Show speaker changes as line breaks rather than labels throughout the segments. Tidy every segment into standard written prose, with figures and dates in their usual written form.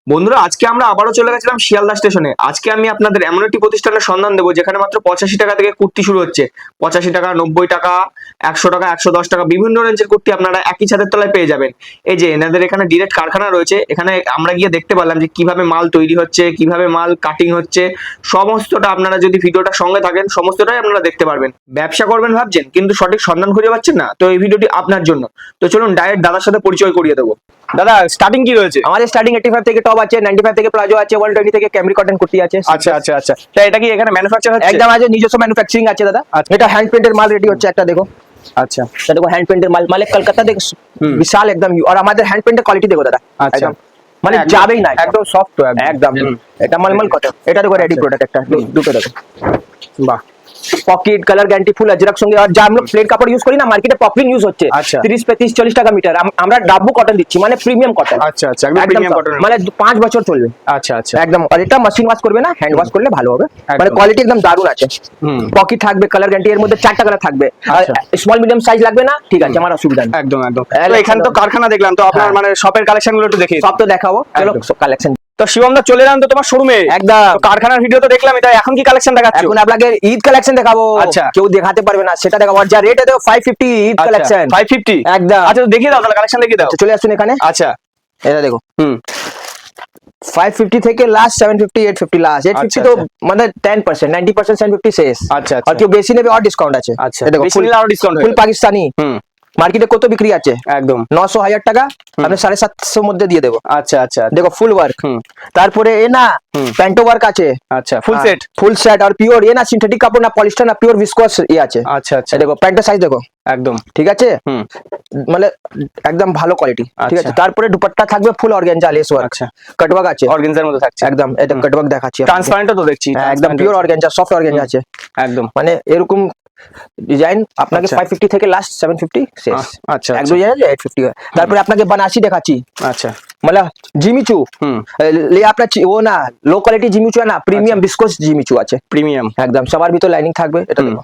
বন্ধুরা, আজকে আমরা আবারও চলে গেছিলাম শিয়ালদা স্টেশনে। আজকে আমি আপনাদের এমন একটি প্রতিষ্ঠানের সন্ধান দেবো যেখানে মাত্র 85 টাকা থেকে কুর্তি শুরু হচ্ছে। 85 টাকা, 90 টাকা, 100 টাকা, 110 টাকা, বিভিন্ন রেঞ্জের কুর্তি আপনারা একই ছাদের তলায় পেয়ে যাবেন। এই যে এনাদের এখানে ডিরেক্ট কারখানা রয়েছে, এখানে আমরা গিয়ে দেখতে পারলাম যে কিভাবে মাল তৈরি হচ্ছে, কিভাবে মাল কাটিং হচ্ছে, সমস্তটা আপনারা যদি ভিডিওটা সঙ্গে থাকেন সমস্তটাই আপনারা দেখতে পারবেন। ব্যবসা করবেন ভাবছেন কিন্তু সঠিক সন্ধান খুঁজে পাচ্ছেন না, তো এই ভিডিওটি আপনার জন্য। তো চলুন ডাইরেক্ট দাদার সাথে পরিচয় করিয়ে দেবো। দাদা, স্টার্টিং কি রয়েছে?
আমাদের স্টার্টিং 85 থেকে টপ আছে, 95 থেকে প্লাজো আছে, 120 থেকে ক্যামরি কটন কুর্তি আছে।
আচ্ছা আচ্ছা আচ্ছা, তা এটা কি এখানে ম্যানুফ্যাকচার হচ্ছে?
একদম আছে, নিজস্ব ম্যানুফ্যাকচারিং আছে দাদা। এটা হ্যান্ড প্রিন্টের মাল রেডি হচ্ছে, একটা দেখো।
আচ্ছা,
এটা দেখো হ্যান্ড প্রিন্টের মাল, মানে কলকাতা দেখো বিশাল একদম। আর আমাদের হ্যান্ড প্রিন্টের কোয়ালিটি দেখো দাদা,
আচ্ছা,
একদম মানে যাবেই না,
একদম সফট তো
একদম। এটা মালমাল কটন। এটা দেখো রেডি প্রোডাক্ট, একটা দুটো দেখো।
বাহ,
পকেট কালার গ্যারান্টি ফুল अजरक সঙ্গে। আর যা আমরা প্লেন কাপড় ইউজ করি না, মার্কেটে পপলিন ইউজ হচ্ছে।
আচ্ছা।
30 35 40 টাকা মিটার, আমরা ডাব্বু কটন দিচ্ছি, মানে প্রিমিয়াম কটন।
আচ্ছা আচ্ছা, একদম প্রিমিয়াম কটন,
মানে 5 বছর চলবে।
আচ্ছা আচ্ছা,
একদম। আর এটা মেশিন ওয়াশ করবে না, হ্যান্ড ওয়াশ করলে ভালো হবে। মানে
একদম।
কোয়ালিটি একদম দারুণ আছে।
হুম,
পকেট থাকবে, কালার গ্যারান্টি, এর মধ্যে 4টা কালার থাকবে।
আচ্ছা।
স্মল মিডিয়াম সাইজ লাগবে না, ঠিক আছে, আমার অসুবিধা নেই।
একদম একদম।
একদম।
তো এখানে তো কারখানা দেখলাম, তো আপনার
হ্যাঁ।
মানে শপের কালেকশন গুলো একটু দেখি।
সব তো দেখাবো, চলো
একদম।
কালেকশন।
তো শিবম দা, চলে যান তো তোমার শোরুমে।
একদম।
তো কারখানার ভিডিও তো দেখলাম, এটা এখন কি কালেকশন দেখাচ্ছ?
এখন আপনাকে ঈদ কালেকশন দেখাবো।
আচ্ছা।
কেউ দেখাতে পারবে না সেটা দেখাবো। আর যা রেট দেবো 550 ঈদ কালেকশন।
550
একদম।
আচ্ছা, তো দেখিয়ে দাও তাহলে, কালেকশন দেখিয়ে দাও।
আচ্ছা, চলে আসুন এখানে।
আচ্ছা,
এটা দেখো,
হুম,
550 থেকে লাস্ট 750 850 লাস্ট। 850 তো মানে 10%, 90% 750 শেষ।
আচ্ছা
আর
আচ্ছা
কেউ বেশি নেবে আর ডিসকাউন্ট আছে।
আচ্ছা,
এটা দেখো
বেশি
ফুল
নিলে আরো ডিসকাউন্ট
ফুল পাকিস্তানি।
হুম,
মার্কেটে কত বিক্রি আছে?
একদম।
900 1000 টাকা, আপনি 750 মধ্যে দিয়ে দেবো।
আচ্ছা আচ্ছা,
দেখো ফুল ওয়ার্ক।
হুম,
তারপরে এ না
হুম।
প্যান্টো ওয়ার্ক আছে।
আচ্ছা, ফুল সেট।
ফুল সেট আর পিওর, এ না সিনথেটিক কাপড় না, পলিস্টার না, পিওর ভিসকোয়াস এ আছে।
আচ্ছা আচ্ছা,
দেখো প্যান্টের সাইজ দেখো,
একদম।
ঠিক আছে,
হুম,
মানে একদম ভালো কোয়ালিটি, ঠিক আছে।
আচ্ছা।
তারপরে দুপাট্টা থাকবে ফুল অর্গানজা লেস ওয়ার্ক।
আচ্ছা,
কাটওয়ার্ক আছে
অর্গানজার মধ্যে থাকছে।
একদম। এটা কাটওয়ার্ক দেখাচ্ছি।
ট্রান্সপারেন্টও তো দেখছি।
হ্যাঁ, একদম পিওর অর্গানজা, সফট অর্গানজা আছে
একদম।
মানে এরকম ডিজাইন। আপনাকে
আচ্ছা।
550 থেকে লাস্ট 750 শেষ।
আচ্ছা
এক দুই জায়গায় 850 হয়। তারপরে আপনাকে বানাসি দেখাচ্ছি,
আচ্ছা,
মানে জিমিচু।
হুম,
ले আপনার वो না লো কোয়ালিটি জিমিচু না, প্রিমিয়াম বিস্কোস জিমিচু আছে
প্রিমিয়াম,
একদম। সবার ভিতর লাইনিং থাকবে। এটা দেখো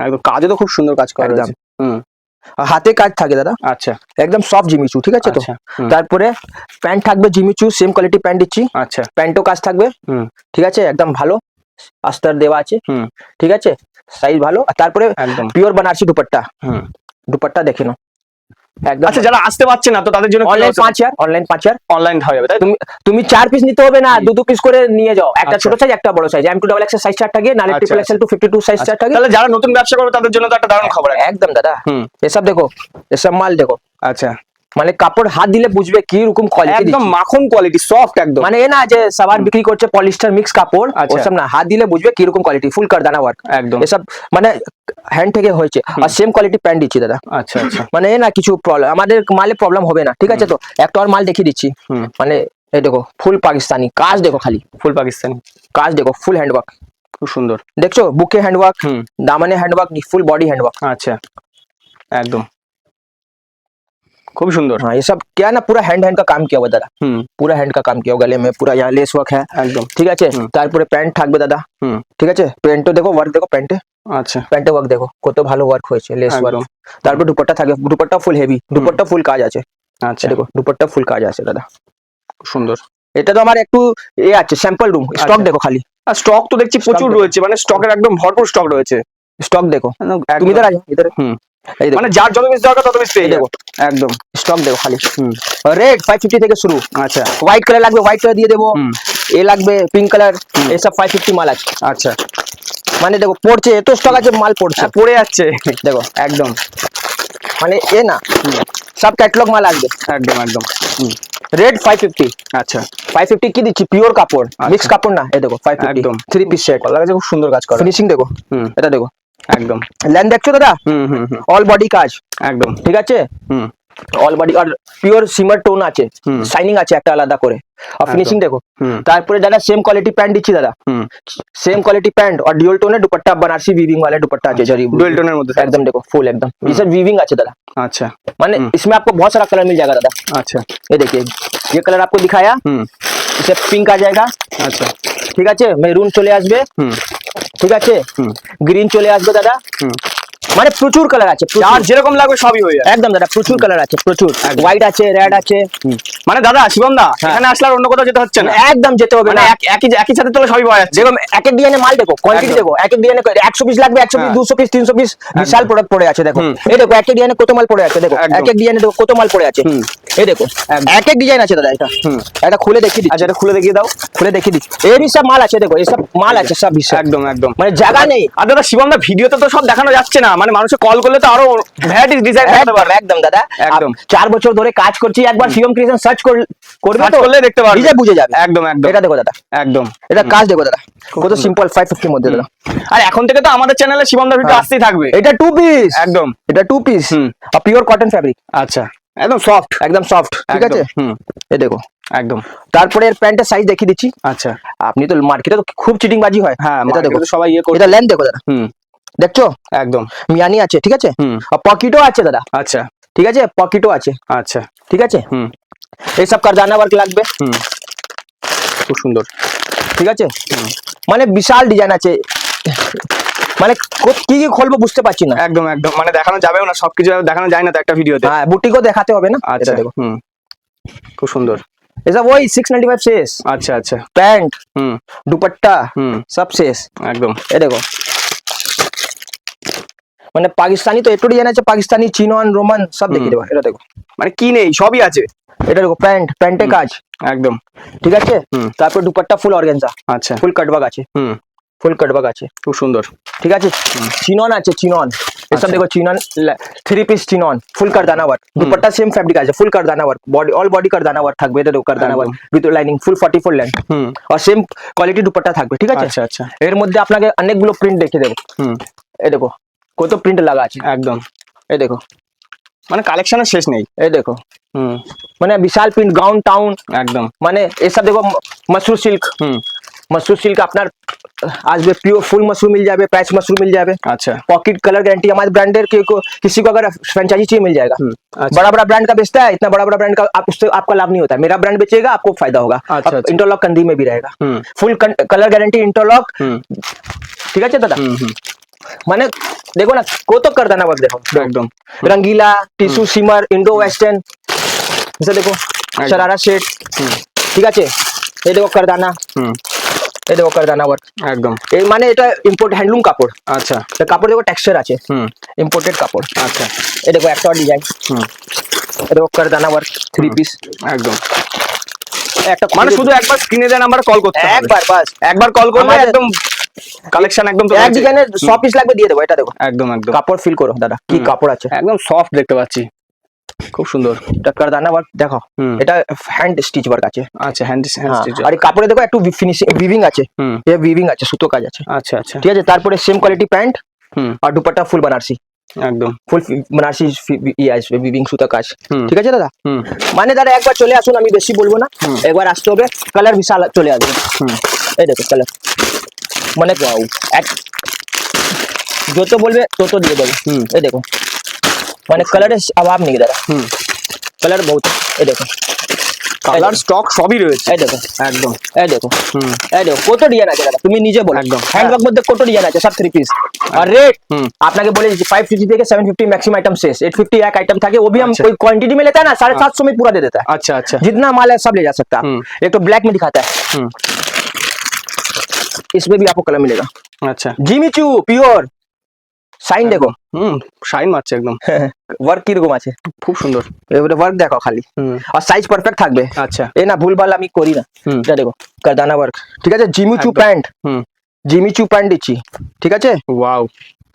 একদম। কাজে তো খুব সুন্দর কাজ করা
একদম।
রয়েছে। হুম,
আর হাতে কাজ থাকে দাদা,
আচ্ছা
একদম সফট জিমিচু, ঠিক আছে তো।
আচ্ছা, হুম,
তারপরে প্যান্ট থাকবে জিমিচু, সেম কোয়ালিটি প্যান্ট দিচ্ছি।
আচ্ছা,
প্যান্টও কাজ থাকবে,
হুম,
ঠিক আছে, একদম ভালো আস্তর দেওয়া আছে,
হুম,
ঠিক আছে, সাইজ ভালো। আর তারপরে
একদম।
পিওর বানারসি দুপাট্টা,
হুম,
দুপাট্টা দেখে নাও একদম।
আচ্ছা, যারা আসতে পারছে না তো তাদের জন্য
অনলাইন 5000, অনলাইন 5000।
অনলাইন হয়ে যাবে, তাই তো?
তুমি 4 পিস নিতে হবে না, দু পিস করে নিয়ে যাও। একটা
আচ্ছা।
ছোট সাইজ, একটা বড় size. M2 double XL size 4 টাকা, নালে
আচ্ছা,
ট্রিপল এক্সেল টু 52 সাইজ 4 টাকা।
তাহলে যারা নতুন ব্যবসা করবে তাদের জন্য তো একটা দারুণ খবর।
একদম দাদা।
হুম,
এসব দেখো, এসব মাল দেখো,
আচ্ছা,
মানে কাপড় হাত দিলে বুঝবে কি রকম কোয়ালিটি।
একদম মাখন কোয়ালিটি, সফট একদম।
মানে এ না যে সবার বিক্রি করছে পলিস্টার মিক্স কাপড়,
আচ্ছা।
ওসব না, হাত দিলে বুঝবে কি রকম কোয়ালিটি, ফুল কারদানা ওয়ার্ক
একদম।
এসব, মানে হ্যান্ড থেকে হয়েছে। আর সেম কোয়ালিটি প্যান্ট দিচ্ছি দাদা।
আচ্ছা আচ্ছা,
মানে এ না কিছু প্রবলেম, আমাদের মালে প্রবলেম হবে না, ঠিক আছে তো। একটা আর মাল দেখিয়ে দিচ্ছি,
হুম,
মানে এই দেখো ফুল পাকিস্তানি কাজ দেখো, খালি
ফুল পাকিস্তানি
কাজ দেখো, ফুল হ্যান্ডওয়ার্ক
খুব সুন্দর।
দেখছো, বুকে হ্যান্ডওয়ার্ক,
হুম,
দামানে হ্যান্ডওয়ার্ক, ফুল बॉडी हैंडवर्क।
আচ্ছা, একদম খুব সুন্দর।
हाँ, ये सब क्या है ना, पूरा हैंड का काम किया हुआ दादा,
হুম,
पूरा हैंड का काम किया हुआ, गले में पूरा यहाँ लेस वर्क है,
একদম।
ঠিক আছে।
হুম।
তারপরে প্যান্ট থাকবে দাদা,
হুম,
ঠিক আছে। প্যান্টও দেখো, ওয়ার্ক দেখো, প্যান্টে
আচ্ছা,
প্যান্টে ওয়ার্ক দেখো, কত ভালো ওয়ার্ক হয়েছে, লেস ওয়ার্ক।
একদম।
তারপর দুপাট্টা থাকবে, দুপাট্টা ফুল হেভি, দুপাট্টা ফুল কাজ আছে।
আচ্ছা,
দেখো দুপাট্টা ফুল কাজ আছে দাদা।
খুব সুন্দর।
এটা তো আমার একটু এ আছে, স্যাম্পল রুম, স্টক দেখো খালি,
আর স্টক তো দেখছি প্রচুর
দেখো।
রয়েছে, মানে স্টকের একদম ভরপুর স্টক রয়েছে।
স্টক দেখো।
একদম।
তুমি ইধর আ যাও, ইধর।
হুম,
এই দেখো,
মানে যার যত পিস দরকার তত পিস পেয়ে
এই
যাবে।
দেখো
একদম।
স্টক দেখো খালি।
হুম,
রেড 550 থেকে শুরু।
আচ্ছা,
হোয়াইট কালার লাগবে, হোয়াইট কালার দিয়ে দেবো।
হুম,
এ লাগবে পিঙ্ক কালার, এসব 550 মাল আছে।
আচ্ছা,
মানে দেখো পড়ছে, এত স্টক আছে, মাল পড়ছে,
পড়ে যাচ্ছে।
দেখো
একদম,
মানে এ না সব ক্যাটালগ মাল আসবে।
একদম একদম। হুম,
রেড 550,
আচ্ছা,
550 কি দিচ্ছি, পিওর কাপড়, মিক্স কাপড় না। এ দেখো 550
একদম।
3 পিস সেট,
কলা গাছে খুব সুন্দর কাজ করে।
ফিনিশিং দেখো,
হুম,
এটা দেখো,
একদম।
লেন দেখছো দাদা,
হুম হুম হুম,
অল বডি কাজ,
একদম।
ঠিক আছে,
হুম,
অল বডি। আর পিওর সিমার টোন আছে,
হুম।
শাইনিং আছে একটা আলাদা করে। আর ফিনিশিং দেখো।
হুম,
তারপরে দাদা সেম কোয়ালিটি প্যান্ট দিচ্ছি দাদা,
হুম,
सेम क्वालिटी पैंट और ड्यूल टोन है दुपट्टा, बनारसी वीविंग वाला दुपट्टा है जरी
ডুয়েল টোনের মধ্যে
एकदम। देखो फुल एकदम, ये सब वीविंग আছে दादा,
আচ্ছা,
माने इसमें आपको बहुत सारा कलर मिल जाएगा दादा।
আচ্ছা,
ये देखिए, ये कलर आपको दिखाया,
হুম,
इसे पिंक आ जाएगा,
আচ্ছা,
ঠিক আছে, মেরুন চলে আসবে,
হুম,
ঠিক আছে,
হুম,
গ্রিন চলে আসবে দাদা,
হুম,
মানে প্রচুর কালার আছে,
আর যেরকম লাগবে সবই হয়ে যাবে।
একদম দাদা প্রচুর কালার আছে, প্রচুর হোয়াইট আছে, রেড আছে।
মানে দাদা শিবম দা এখানে আসলে আর অন্য কোথাও যেতে হচ্ছে না,
একদম যেতে হবে
মানে
না।
একই সাথে তো সবই পাওয়া যাচ্ছে।
দেখো এক এক ডিজাইনের মাল দেখো, কোয়ান্টিটি
একদম।
দেখো, এক এক ডিজাইনে 100 পিস লাগবে, 100 পিস, 200 পিস, 300 পিস, বিশাল প্রোডাক্ট পড়ে আছে দেখো। এই দেখো এক এক ডিজাইনে কত মাল পড়ে আছে, দেখো
একদম।
এক এক ডিজাইনে দেখো কত মাল পড়ে আছে। এই দেখো এক এক ডিজাইন আছে দাদা, এটা খুলে দেখিয়ে দিচ্ছি।
আচ্ছা এটা খুলে দেখিয়ে দাও।
খুলে দেখিয়ে দিচ্ছি, এরই সব মাল আছে, দেখো এই সব মাল আছে সব বিশাল,
একদম একদম
মানে জায়গা নেই।
আর দাদা শিবম দা ভিডিওতে তো সব দেখানো যাচ্ছে না, মানে মানুষে কল করলে তো আরো ভ্যারাইটিস ডিজাইন দেখাতে পারবে।
একদম দাদা,
একদম।
4 বছর ধরে কাজ করছি, একবার শিবম ক্রিয়েশন সার্চ করবে
Search
তো
করলে দেখতে পারবে,
নিজে বুঝে যাবে।
একদম একদম
এটা দেখো দাদা,
একদম
এটা কাজ দেখো দাদা কত সিম্পল, 550 মধ্যে দাদা।
আর এখন থেকে তো আমাদের চ্যানেলে শিবম দা ভিডিও আসতেই থাকবে।
এটা 2 পিস,
একদম
এটা 2 পিস আর পিওর কটন ফ্যাব্রিক,
আচ্ছা একদম সফট,
একদম সফট, ঠিক আছে। এই দেখো
একদম।
তারপরে এর প্যান্টের সাইজ দেখিয়ে দিচ্ছি।
আচ্ছা
আপনি তো মার্কেটে তো খুব চিটিং বাজি হয়,
হ্যাঁ
এটা দেখো
market এ সবাই ইয়ে করে।
এটা লেন্থ দেখো দাদা, দেখছো
একদম
মিয়ানি আছে, ঠিক আছে। আর পকেটও আছে দাদা,
আচ্ছা
ঠিক আছে, পকেটও আছে,
আচ্ছা
ঠিক আছে। এই সব কারদানা ওয়ার্ক লাগবে,
খুব সুন্দর,
ঠিক আছে। মানে বিশাল ডিজাইন আছে, মানে কি কি খুলবো বুঝতে পারছি না।
একদম একদম মানে দেখানো যাবেও না, সবকিছু দেখানো যায় না তো একটা ভিডিওতে।
হ্যাঁ বুটিকও দেখাতে হবে না।
আচ্ছা
এটা দেখো
খুব সুন্দর,
এসব ওই 695 শেষ,
আচ্ছা আচ্ছা
প্যান্ট দুপট্টা সব শেষ।
একদম
এই দেখো মানে পাকিস্তানি তো একটু ডিজাইন আছে, পাকিস্তানি, চিনন, রোমান সব দেখিয়ে দেবো। এটা দেখো
মানে কি নেই সবই আছে।
এটা দেখো প্যান্টে কাজ,
একদম
ঠিক আছে। তারপর দুপট্টা ফুল অর্গানজা,
আচ্ছা
ফুল কাটওয়ার্ক আছে, ফুল কাটওয়ার্ক আছে,
খুব সুন্দর,
ঠিক আছে। চিনন আছে, চিনন এসব দেখো, চিনন 3 পিস চিনন, ফুল কারদানা ওয়ার্ক, দুপট্টা সেম ফ্যাব্রিক আছে, ফুল কারদানা ওয়ার্ক, বডি অল বডি কারদানা ওয়ার্ক থাকবে। এটা দেখো কারদানা work with lining, full 44 length, আর সেম কোয়ালিটি দুপট্টা থাকবে, ঠিক আছে।
আচ্ছা আচ্ছা
এর মধ্যে আপনাকে অনেকগুলো প্রিন্ট দেখিয়ে দেবো। এই দেখো কত প্রিন্ট লাগা আছে,
একদম।
এই দেখো
মানে কালেকশনের শেষ নেই।
এই দেখো মানে বিশাল প্রিন্ট, গাউন টাউন
একদম।
মানে এসব দেখো মসরু সিল্ক, मसरूम सिल्क अपना आज भी प्योर फुल मसरूम मिल जाए, प्राइस मसरूम मिल जाए।
अच्छा
पॉकेट कलर गारंटी हमारे ब्रांडेड किसी को अगर फ्रेंचाइजी चाहिए मिल जाएगा।
अच्छा।
बड़ा बड़ा ब्रांड का बेचता है, इतना बड़ा बड़ा ब्रांड का उससे आपका लाभ नहीं होता है। मेरा ब्रांड बेचेगा आपको फायदा होगा।
अच्छा, अच्छा।
इंटरलॉक कंधी में भी रहेगा, फुल कलर गारंटी इंटरलॉक, ठीक है दादा। माने देखो ना को तो कर देना, देखो
एकदम
रंगीला, टिश्यू, सिमर, इंडो वेस्टर्न, जैसे देखो शरारा सेट, ঠিক আছে। এই দেখো করদানা, এই দেখো করদানা ওয়ার্ক
একদম।
এই মানে এটা ইম্পোর্ট হ্যান্ডলুম কাপড়।
আচ্ছা
এটা কাপড় দেখো টেক্সচার আছে, ইম্পোর্টেড কাপড়।
আচ্ছা
এই দেখো একটা ডিজাইন, এই দেখো করদানা ওয়ার্ক 3 পিস
একদম।
একটা
মানে শুধু একবার স্ক্রিনে দেওয়া নাম্বারে কল করতে হবে,
একবার বাস
একবার কল করলে
আমাদের-
একদম কালেকশন একদম তো
এক ডিজাইনের 100 পিস লাগবে দিয়ে দেবো। এটা দেখো
একদম একদম
কাপড় ফিল করো দাদা, কি কাপড় আছে,
একদম সফট দেখতে পাচ্ছি, খুব সুন্দর।
এটা করদানা ওয়ার্ক দেখো, এটা হ্যান্ড স্টিচ ওয়ার্ক আছে।
আচ্ছা হ্যান্ড স্টিচ।
আর এই কাপড়ে দেখো একটু ফিনিশিং উইভিং আছে, এই উইভিং আছে, সুতো কাজ আছে।
আচ্ছা আচ্ছা
ঠিক আছে। তারপরে সেম কোয়ালিটি প্যান্ট আর দুপাট্টা ফুল बनारसी,
একদম
ফুল बनारसी ই আসবে, উইভিং সুতো কাজ।
হুম।
ঠিক আছে দাদা। মানে দাদা একবার চলে আসুন, আমি বেশি বলবো না, একবার আসতে হবে। কালার বিশাল চলে আসবে। এই দেখো কালার, মানে এক যত বলবে তত দিয়ে দেবো। এই দেখো মানে কালারের অভাব নেই দাদা, কালার বহুত। এই দেখো
কালার স্টক সবই রয়েছে।
এই দেখো
একদম
এই দেখো এই দেখো কত ডিজাইন আছে দাদা, তুমি নিজে বলো।
একদম।
হ্যান্ডওয়ার্ক মধ্যে কত ডিজাইন আছে, সব 3 পিস। আর রেট আপনাকে বলে 550 থেকে 750 मैक्सिमम आइटम शेष, 850 एक आइटम था कि वो भी हम
अच्छा।
कोई क्वांटिटी में लेता है ना, 750 में पूरा दे देता है।
अच्छा अच्छा
जितना माल है सब ले जा सकता है। एक तो ब्लैक में दिखाता है, इसमें भी आपको कलर मिलेगा।
আচ্ছা
जिमिचू प्योर সাইন দেখো,
শাইন মারছে একদম,
ওয়ার্ক কিরকম আছে,
খুব সুন্দর।
এবারে ওয়ার্ক দেখো খালি, আর সাইজ পারফেক্ট থাকবে।
আচ্ছা
এই না ভুলভাল আমি করি না। এটা দেখো কারদানা ওয়ার্ক, ঠিক আছে। জিমিচু প্যান্ট, জিমিচু প্যান্ট দিচ্ছি, ঠিক আছে।
ওয়াও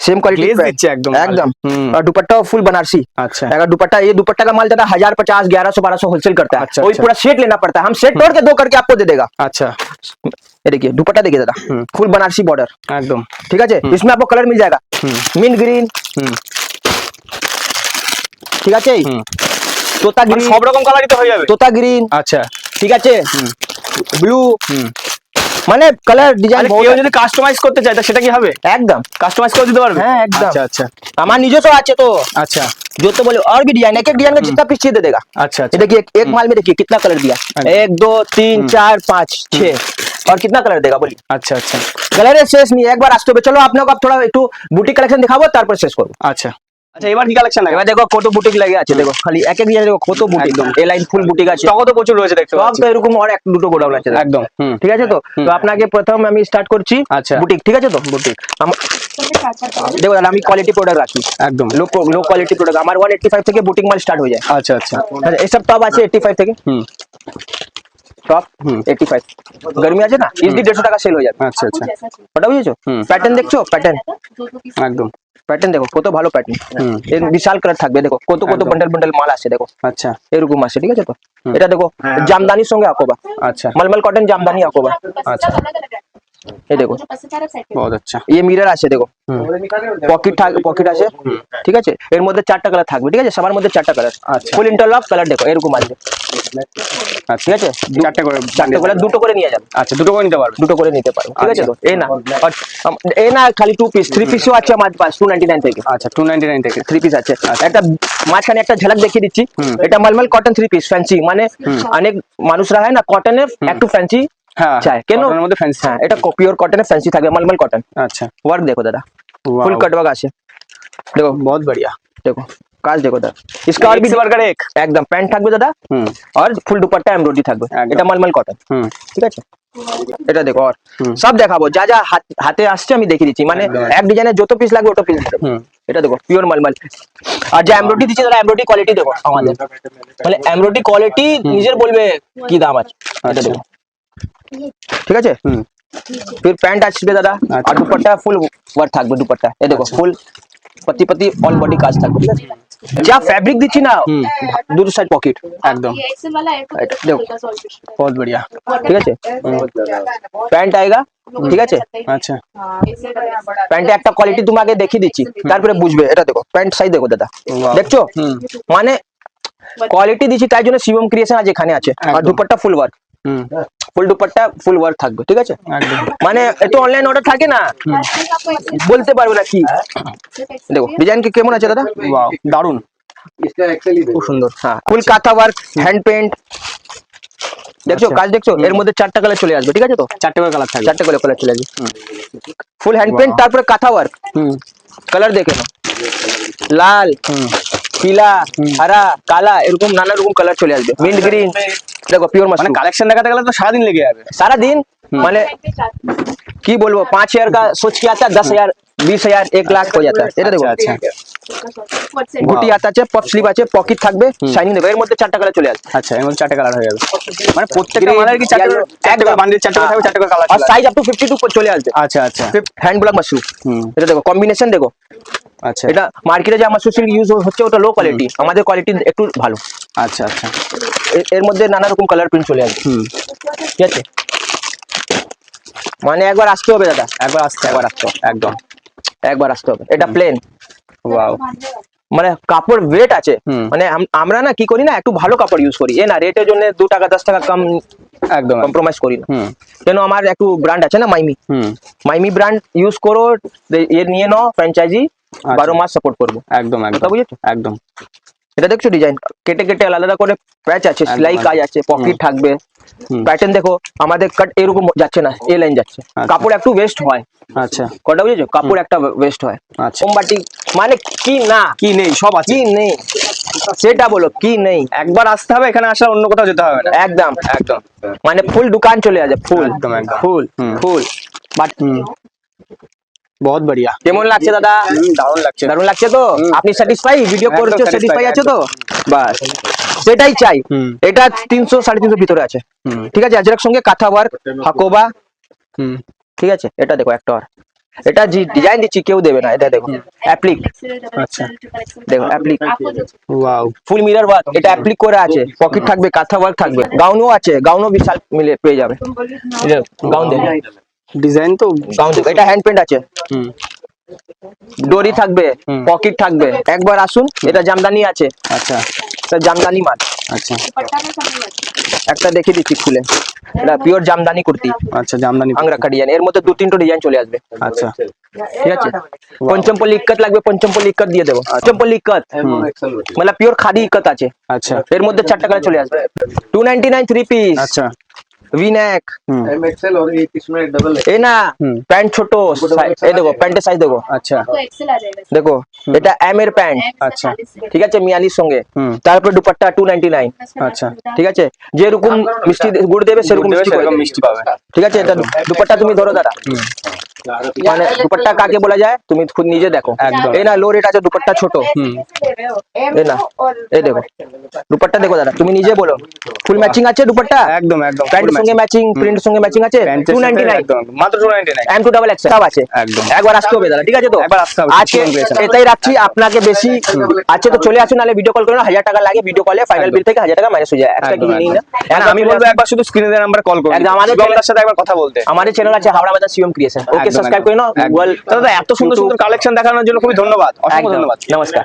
सेम क्वालिटी
ग्लेज দিচ্ছে একদম
एकदम। और दुपट्टा फुल बनारसी।
अच्छा
अगर दुपट्टा, ये दुपट्टा का माल ज्यादा 1050, 1100, 1200 होलसेल करता है।
अच्छा,
वही
अच्छा।
पूरा सेट लेना पड़ता है, हम सेट तोड़ के 2 करके आपको दे देगा।
আচ্ছা
ये देखिए दुपट्टा देखिए दादा, फुल बनारसी बॉर्डर,
একদম
ठीक है। इसमें आपको कलर मिल जाएगा, मिंट ग्रीन, ঠিক আছে, তোতা
মানে
গ্রিন,
সব রকম কালারই তো হয়ে যাবে।
তোতা গ্রিন,
আচ্ছা
ঠিক আছে, ব্লু, মানে কালার ডিজাইন
তাহলে কেউ যদি কাস্টমাইজ করতে চায় তা সেটা কি হবে?
একদম
কাস্টমাইজ করে দিতে পারবে?
হ্যাঁ একদম।
আচ্ছা আচ্ছা
আমার নিজস্ব আছে তো,
अच्छा
जो तो बोले और भी डिजाइन, एक एक डिजाइन में जितना पीस चाहिए दे देगा।
अच्छा
ये
अच्छा
देखिए एक माल में देखिए कितना कलर दिया, 1 2 3 4 5 6 और कितना कलर देगा बोलिए?
আচ্ছা আচ্ছা
कलर शेष नहीं है, एक बार আসতে হবে। চলো আপনাকে थोड़ा একটু বুটিক কালেকশন দেখাবো, তারপর শেষ করব।
আচ্ছা আচ্ছা এবার কি কালেকশন
এবার দেখো কত বুটিক লাগে আছে, দেখো খালি এক এক জায়গায় দেখো কত বুটিক,
একদম।
এ লাইন ফুল বুটিক আছে,
স্টকও তো প্রচুর রয়েছে দেখতে
সব
পাচ্ছি
তো এরকম আর এক দুটো গোডাউন আছে
একদম
ঠিক আছে। তো তো আপনাকে প্রথম আমি স্টার্ট করছি
আচ্ছা।
বুটিক, ঠিক আছে। তো বুটিক দেখো দাদা, আমি কোয়ালিটি প্রোডাক্ট রাখি,
একদম
লো কোয়ালিটি প্রোডাক্ট আমার 185 থেকে বুটিক মাল স্টার্ট হয়ে যায়।
আচ্ছা আচ্ছা
এসব টপ আছে 85 থেকে,
হুম
টপ 85 গরমি আছে না, ইজিলি 150 টাকা সেল হয়ে যাবে।
আচ্ছা আচ্ছা
ওটা বুঝেছো?
হুম।
প্যাটার্ন দেখছো, প্যাটার্ন
একদম
প্যাটার্ন দেখো কত ভালো প্যাটার্ন,
হুম।
এর বিশাল কালার থাকবে, দেখো কত কত
একদম।
বান্ডেল বান্ডেল মাল আছে, দেখো
আচ্ছা
এরকম আছে, ঠিক আছে। তো
হুম।
এটা দেখো জামদানির সঙ্গে আকোবা,
আচ্ছা
मलमल कॉटन जामदानी आकोबा,
अच्छा।
ये देखो
बहुत अच्छा
ये मिरर আছে দেখো,
হুম।
পকেট আছে, ঠিক আছে। এর মধ্যে চারটা কালার থাকবে, ঠিক আছে, সবার মধ্যে চারটা কালার,
আচ্ছা।
ফুল ইন্টারলক কালার দেখো এরকম আছে,
আচ্ছা
ঠিক আছে।
চারটে করে
দুটো করে নিয়ে যাবে,
আচ্ছা দুটো করে নিতে পারবে
দুটো করে নিতে পারো, ঠিক আছে। তো এই না আর এই না খালি 2 পিস 3 পিসও আছে আমার পাস 299 থেকে,
আচ্ছা 299 থেকে
3 পিস আছে। একটা মাঝখানে একটা ঝলক দেখিয়ে দিচ্ছি,
হুম।
এটা মলমল কটন 3 পিস ফ্যান্সি, মানে অনেক মানুষরা হয় না কটনের একটু ফ্যান্সি
হ্যাঁ
চায়, কেন?
কটনের মধ্যে ফ্যান্সি
হ্যাঁ, এটা পিওর কটনের ফ্যান্সি থাকবে, মলমল কটন
আচ্ছা
ওয়ার্ক দেখো দাদা,
वाह,
ফুল কাট ওয়ার্ক আছে, দেখো
बहुत बढ़िया
देखो কাজ দেখো দাদা, इसका और भी
एक से बढ़कर एक
একদম প্যান্ট থাকবে দাদা,
হুম
আর ফুল দুপাট্টা এমব্রয়ডারি থাকবে,
একদম।
এটা মলমল কটন,
হুম
ঠিক আছে। এটা দেখো আর
হুম।
সব দেখাবো, যা যা হাতে আসছে আমি দেখিয়ে দিচ্ছি, মানে
একদম।
এক ডিজাইনের যত পিস লাগবে ওটা পিস দেবো।
হুম
এটা দেখো পিওর মলমল, আর যে এমব্রয়ডারি দিচ্ছে দাদা এমব্রয়ডারি কোয়ালিটি দেখো আমাদের, মানে এমব্রয়ডারি কোয়ালিটি নিজের বলবে কি দাম আছে, এটা
আচ্ছা।
দেখো, ঠিক আছে।
হুম
फिर पैंट আসবে দাদা,
আচ্ছা।
আর দুপাট্টা ফুল ওয়ার্ক থাকবে, দুপাট্টা এই দেখো
আচ্ছা।
ফুল পতি পতি অল বডি কাজ থাকবে, ঠিক আছে। যা ফ্যাব্রিক দিচ্ছি না,
হুম।
দুটো সাইড পকেট,
एकदम
देखो
बहुत बढ़िया
ঠিক আছে। প্যান্ট আएगा, ঠিক আছে।
अच्छा
প্যান্টে একটা কোয়ালিটি তোমাকে দেখিয়ে দিচ্ছি, তারপরে বুঝবে। এটা দেখো প্যান্ট সাইজ দেখো দাদা,
वाह।
দেখছো?
হুম
মানে কোয়ালিটি দিচ্ছি, তাই জন্য শিবম ক্রিয়েশন আজ এখানে আছে, আর
একদম।
দুপাট্টা ফুল ওয়ার্ক,
হুম
ফুল দুপাট্টা ফুল ওয়ার্ক থাকবে, ঠিক আছে।
একদম
মানে এত অনলাইন অর্ডার থাকে না, বলতে পারবে না কি। দেখো ডিজাইন কি কেমন আছে দাদা,
वाह দারুন
খুব সুন্দর। হ্যাঁ ফুল কাঁথা ওয়ার্ক, হ্যান্ড পেন্ট, দেখছো
আচ্ছা।
কাজ দেখছো, এর মধ্যে চারটা কালার চলে আসবে, ঠিক আছে। তো
চারটে করে কালার থাকবে
চারটে কালার চলে আসবে, ফুল হ্যান্ড পেন্ট, তারপরে কাঁথা ওয়ার্ক,
হুম
কালার দেখে নাও, লাল,
হুম
পিলা, হারা, কালা, এরকম নানা রকম কালার চলে আসবে, মিন্ট গ্রিন, দেখো পিওর
মানে
মাশরুম।
কালেকশন দেখাতে গেলে তো সারাদিন লেগে যাবে
सारा दिन মানে কি বলবো, 5000 का सोच के आता है, 10,000 20,000 1 लाख हो जाता है। এটা দেখো
আচ্ছা
গুটি হাত আছে, পপ স্লিভ আছে, পকেট থাকবে, শাইনিং দেবে, এর মধ্যে চারটা কালার চলে আসবে।
আচ্ছা এর মধ্যে চারটে কালার হয়ে যাবে মানে প্রত্যেকটা
Green,
মালের কি চারটে
yellow,
চারটে করে
একদম।
বান্ডিল চারটে করে থাকবে চারটে করে কালার
আর সাইজ আপ টু 52 চলে আসবে।
আচ্ছা আচ্ছা
হ্যান্ড ব্লক মাশরুম,
হুম
এটা দেখো কম্বিনেশন দেখো,
আচ্ছা
এটা মার্কেটে যে মাশরুম সিল্ক ইউজ হচ্ছে ওটা লো কোয়ালিটি, আমাদের কোয়ালিটি একটু ভালো।
আচ্ছা আচ্ছা
এর মধ্যে নানা রকম কালার প্রিন্ট চলে আসবে,
হুম
ঠিক আছে। মানে একবার আসতে হবে দাদা,
একবার আসতে একদম
একবার আসতে হবে। এটা প্লেন,
ওয়াও
মানে কাপড় ওয়েট আছে,
হুম।
মানে আমরা না কি করি না, একটু ভালো কাপড় ইউজ করি, এ না রেটের জন্য 2 টাকা 10 টাকা কম
একদম
কম্প্রোমাইজ করি না,
হুম
কেন আমার একটু ব্র্যান্ড আছে না মাইমি,
হুম
মাইমি ব্র্যান্ড ইউজ করো, এর নিয়ে নাও ফ্র্যাঞ্চাইজি, 12 মাস সাপোর্ট করবো,
একদম
কথা
একদম
বুঝেছো?
একদম
এটা দেখছো ডিজাইন কেটে কেটে আলাদা আলাদা করে প্যাচ আছে,
একদম,
সেলাই কাজ আছে, পকেট থাকবে,
হুম।
প্যাটার্ন দেখো আমাদের কাট এরকম যাচ্ছে না, এ লাইন যাচ্ছে, কাপড় একটু ওয়েস্ট হয়,
আচ্ছা
কথা বুঝেছো, কাপড় একটা ওয়েস্ট হয়,
আচ্ছা
মোমবাতি মানে কি না,
কি নেই সব আছে
কি নেই সেটা বলো, কি নেই,
একবার আসতে হবে, এখানে আসলে অন্য কোথাও যেতে হবে না
একদম
একদম
মানে ফুল দোকান চলে আসে, ফুল
একদম, একদম।
ফুল
হুম।
ফুল। বাট
হুম बहुत बढ़िया
কেমন লাগছে দাদা,
দারুণ লাগছে
দারুণ লাগছে তো?
হুম।
আপনি স্যাটিসফাই, ভিডিও
একদম
করছো
satisfied,
স্যাটিসফাই আছে তো?
একদম।
বাস সেটাই চাই।
হুম।
এটা 300 350 ভিতরে আছে,
হুম
ঠিক আছে। আজরাক সঙ্গে কাঁথা ওয়ার্ক, হাকোবা,
হুম
ঠিক আছে। এটা দেখো একটা আর, এটা ডিজাইন দিচ্ছি কেউ দেবে না, এটা দেখো অ্যাপ্লিক,
আচ্ছা
দেখো অ্যাপ্লিক
ওয়াও
ফুল মিরর ওয়ার্ক, এটা অ্যাপ্লিক করে আছে, পকেট থাকবে, কাঁথা ওয়ার্ক থাকবে, গাউনও আছে, গাউনও বিশাল মিলে পেয়ে যাবে, গাউন দেখো,
ডিজাইন তো
গাউন দেখো, এটা হ্যান্ড পেন্ট আছে,
হুম
ডোরি থাকবে,
হুম।
পকেট থাকবে, একবার আসুন। এটা জামদানি আছে,
আচ্ছা
এটা জামদানি মাল,
আচ্ছা
একটা দেখে দিচ্ছি খুলে, এটা পিওর জামদানি কুর্তি,
আচ্ছা জামদানি
আংরাখা ডিজাইন, এর মধ্যে 2-3টো ডিজাইন চলে আসবে,
আচ্ছা
ঠিক আছে। পঞ্চমপল্লী ইক্কত লাগবে, পঞ্চমপল্লী ইক্কত দিয়ে দেবো, পঞ্চমপল্লী ইক্কত মানে পিওর খাদি ইক্কত আছে,
আচ্ছা
এর মধ্যে 4টা কালার চলে আসবে, 299 3 পিস,
আচ্ছা
V-neck
एम एक्सएल और एक इसमें डबल है।
ये ना প্যান্ট ছোট এই দেখো প্যান্টের সাইজ দেখো
अच्छा
तो एक्सेल आ जाएगा
দেখো এটা এম এর প্যান্ট
अच्छा।
ঠিক আছে মিয়ালির সঙ্গে
হুম।
তারপরে দুপাট্টা 299
আচ্ছা।
ঠিক আছে যেরকম মিষ্টি গুড় দেবে সেরকম মিষ্টি
সেরকম
পাবে।
মিষ্টি পাবে।
ঠিক আছে এটা দুপাট্টা তুমি ধরো দাদা মানে দুপাট্টা কাকে বলা যায় তুমি খুদ নিজে দেখো
একদম।
এই না লো রেট আছে দুপাট্টা ছোট এই না এই দেখো দুপাট্টা দেখো দাদা তুমি নিজে বলো ফুল ম্যাচিং আছে দুপাট্টা
একদম একদম
প্যান্টের সঙ্গে ম্যাচিং প্রিন্টের সঙ্গে ম্যাচিং আছে 299
একদম মাত্র 299
M2 ডাবল এক্স সব আছে
একদম।
একবার আসতে হবে দাদা ঠিক আছে তো
একবার আসতে হবে,
আজকে
ঠিক আছে।
এটাই রাখছি আপনাকে বেশি আছে তো চলে আসুন নালে ভিডিও কল করুন 1000 টাকা লাগে ভিডিও কলে ফাইনাল বিল থেকে 1000 টাকা মাইনাস হয়ে যায় এক্সট্রা
একদম,
কিছু নেই না
একদম। আমি বলবো একবার শুধু স্ক্রিনে দেওয়া নাম্বার কল করুন
একদম, আমাদের
আমাদের সাথে একবার কথা বলতে।
আমাদের চ্যানেল আছে হাওড়া বাজার সিএম ক্রিয়েশন ওকে
একদম,
সাবস্ক্রাইব করে নাও
একদম।
গুগল
দাদা এত সুন্দর সুন্দর কালেকশন দেখানোর জন্য খুবই ধন্যবাদ, অসংখ্য
একদম।
ধন্যবাদ।
নমস্কার।